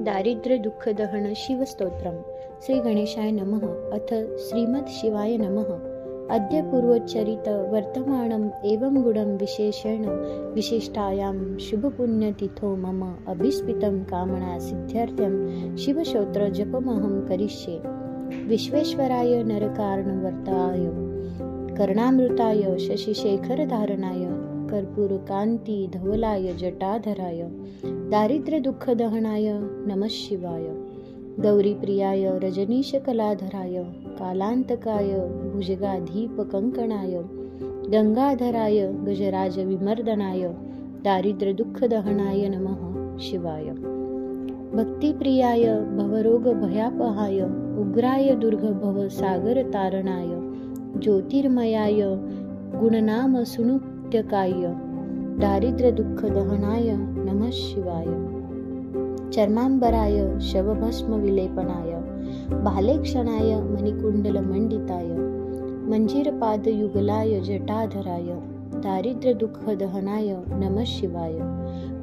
दारिद्र्य दुःख दहन शिवस्तोत्रम. श्री गणेशाय नमः. अथ श्रीमद शिवाय नमः. अद्य पूर्वोच्चरित वर्तमानम् एवं गुणं विशेषेण विशिष्टायां शुभपुण्यतिथौ मम अभिस्पितं कामना सिद्ध्यर्थं शिवस्तोत्र जपमहं करिष्ये. विश्वेश्वराय नरकारणवर्ताय कर्णामृताय शशिशेखरधारणाय कर्पूरकांती धवलाय जटाधराय दारिद्र्यदुःखदहनाय नमः शिवाय. गौरीप्रियाय रजनीशकलाधराय कालांतकाय भुजगाधीपकंकणाय गंगाधराय गजराजविमर्दनाय दारिद्र्यदुःखदहनाय नमः शिवाय. भक्तिप्रियाय भवरोगभयापहाय उग्राय दुर्गभवसागरतारणाय ज्योतिर्मयाय गुणनाम सुनुत्यकाय दारिद्र्यदुःखदहनाय नमः शिवाय. चर्मांबराय शवभस्मविलेपनाय बालेक्षणाय मणिकुण्डलमण्डिताय मञ्जीरपादयुगलाय जटाधराय दारिद्र्यदुःखदहनाय नमः शिवाय.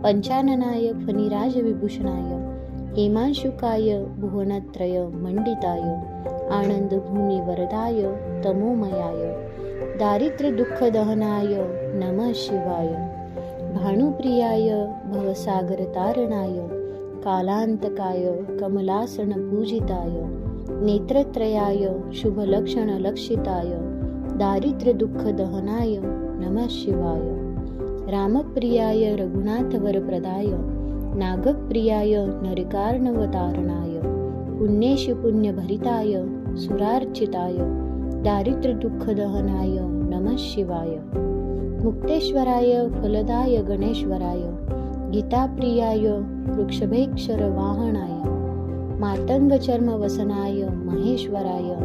पंचाननाय फणिराजविभूषणाय हेमांशुकाय भुवनत्रय मंडिताय आनंदभूमिवरदाय तमोमयाय दारिद्र्यदुःखदहनाय नमः शिवाय. भानुप्रियाय भवसागरतारणाय कालांतकाय कमलासनपूजिताय नेत्रत्रयाय शुभलक्षणलक्षिताय दारिद्र्यदुःखदहनाय नमः शिवाय. रामप्रियाय रघुनाथवरप्रदाय नागप्रियाय नरकार्णवतारणाय पुण्येषु पुण्यभरिताय सुरार्चिताय दारिद्र्यदुःखदहनाय नमः शिवाय. मुक्तेश्वराय फलदाय गणेश्वराय गीताप्रियाय वृक्षभेक्षरवाहनाय मातंगचर्मवसनाय महेश्वराय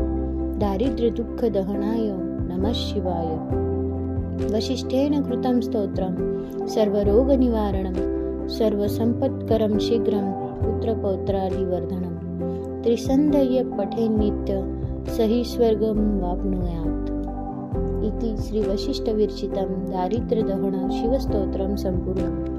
दारिद्र्यदुःखदहनाय नमः शिवाय. वसिष्ठेन कृतं स्तोत्रं सर्वरोगनिवारणं सर्वसम्पत्करं शीघ्रं पुत्रपौत्रादिवर्धनं त्रिसन्ध्य पठेन्नित्य सहि स्वर्गं वाप्नुयात्. इति श्री वसिष्ठ विरचितं दारिद्र्यदहन शिवस्तोत्रं संपूर्णम्.